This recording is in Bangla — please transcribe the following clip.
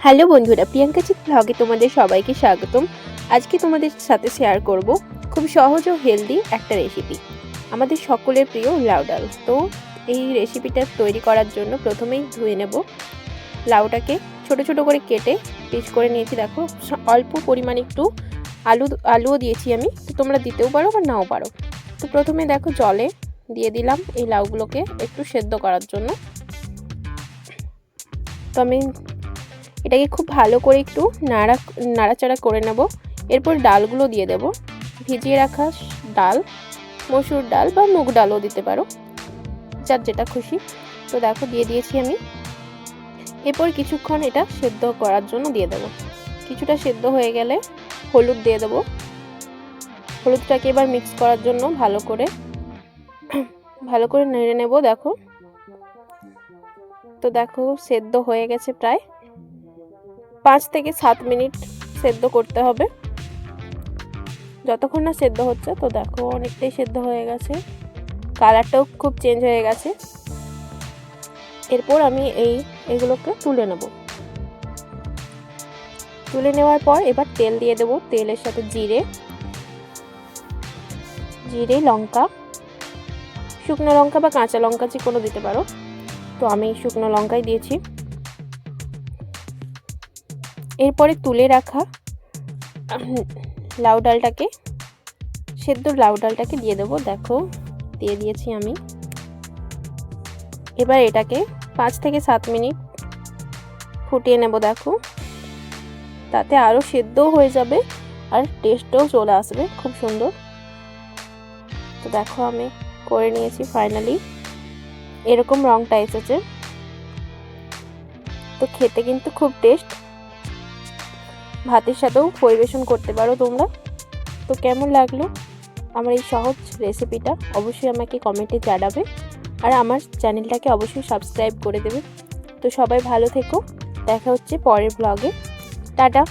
হ্যালো বন্ধুরা, প্রিয়াঙ্কা চিত ব্লগে তোমাদের সবাইকে স্বাগতম। আজকে তোমাদের সাথে শেয়ার করব খুব সহজ ও হেলদি একটা রেসিপি, আমাদের সকলের প্রিয় লাউ ডাল। তো এই রেসিপিটা তৈরি করার জন্য প্রথমেই ধুয়ে নেব। লাউটাকে ছোট ছোট করে কেটে পিস করে নিয়েছি। দেখো অল্প পরিমাণে একটু আলুও দিয়েছি আমি, তো তোমরা দিতেও পারো বা নাও পারো। তো প্রথমে দেখো জলে দিয়ে দিলাম এই লাউগুলোকে একটু সেদ্ধ করার জন্য। তো আমি এটাকে খুব ভালো করে একটু নাড়াচাড়া করে নেব। এরপর ডালগুলো দিয়ে দেব, ভিজিয়ে রাখা ডাল, মসুর ডাল বা মুগ ডালও দিতে পারো, যার যেটা খুশি। তো দেখো দিয়ে দিয়েছি আমি। এরপর কিছুক্ষণ এটা সেদ্ধ করার জন্য দিয়ে দেব। কিছুটা সেদ্ধ হয়ে গেলে হলুদ দিয়ে দেব। হলুদটাকে এবার মিক্স করার জন্য ভালো করে নেড়ে নেব। দেখো তো দেখো সেদ্ধ হয়ে গেছে, প্রায় 5 থেকে 7 মিনিট সেদ্ধ করতে হবে, যতক্ষণ না সেদ্ধ হচ্ছে। তো দেখো অনেকটাই সেদ্ধ হয়ে গেছে, কালারটাও খুব চেঞ্জ হয়ে গেছে। এরপর আমি এইগুলোকে তুলে নেব। তুলে নেওয়ার পর এবার তেল দিয়ে দেব। তেলের সাথে জিরে, লঙ্কা, শুকনো লঙ্কা বা কাঁচা লঙ্কা যে কোনো দিতে পারো। তো আমি শুকনো লঙ্কাই দিয়েছি। এরপরে তুলে রাখা সেদ্ধ লাউ ডালটাকে দিয়ে দেবো। দেখো দিয়ে দিয়েছি আমি। এবার এটাকে 5 থেকে 7 মিনিট ফুটিয়ে নেব। দেখো তাতে আরও সেদ্ধও হয়ে যাবে আর টেস্টও চলে আসবে খুব সুন্দর। তো দেখো আমি করে নিয়েছি, ফাইনালি এরকম রংটা এসেছে। তো খেতে কিন্তু খুব টেস্ট, ভাতের সাথেও পরিবেশন করতে পারো তোমরা। তো কেমন লাগলো আমার এই সহজ রেসিপিটা অবশ্যই আমাকে কমেন্টে জানাবে, আর আমার চ্যানেলটাকে অবশ্যই সাবস্ক্রাইব করে দেবে। তো সবাই ভালো থেকো, দেখা হচ্ছে পরের ব্লগে। টাটা।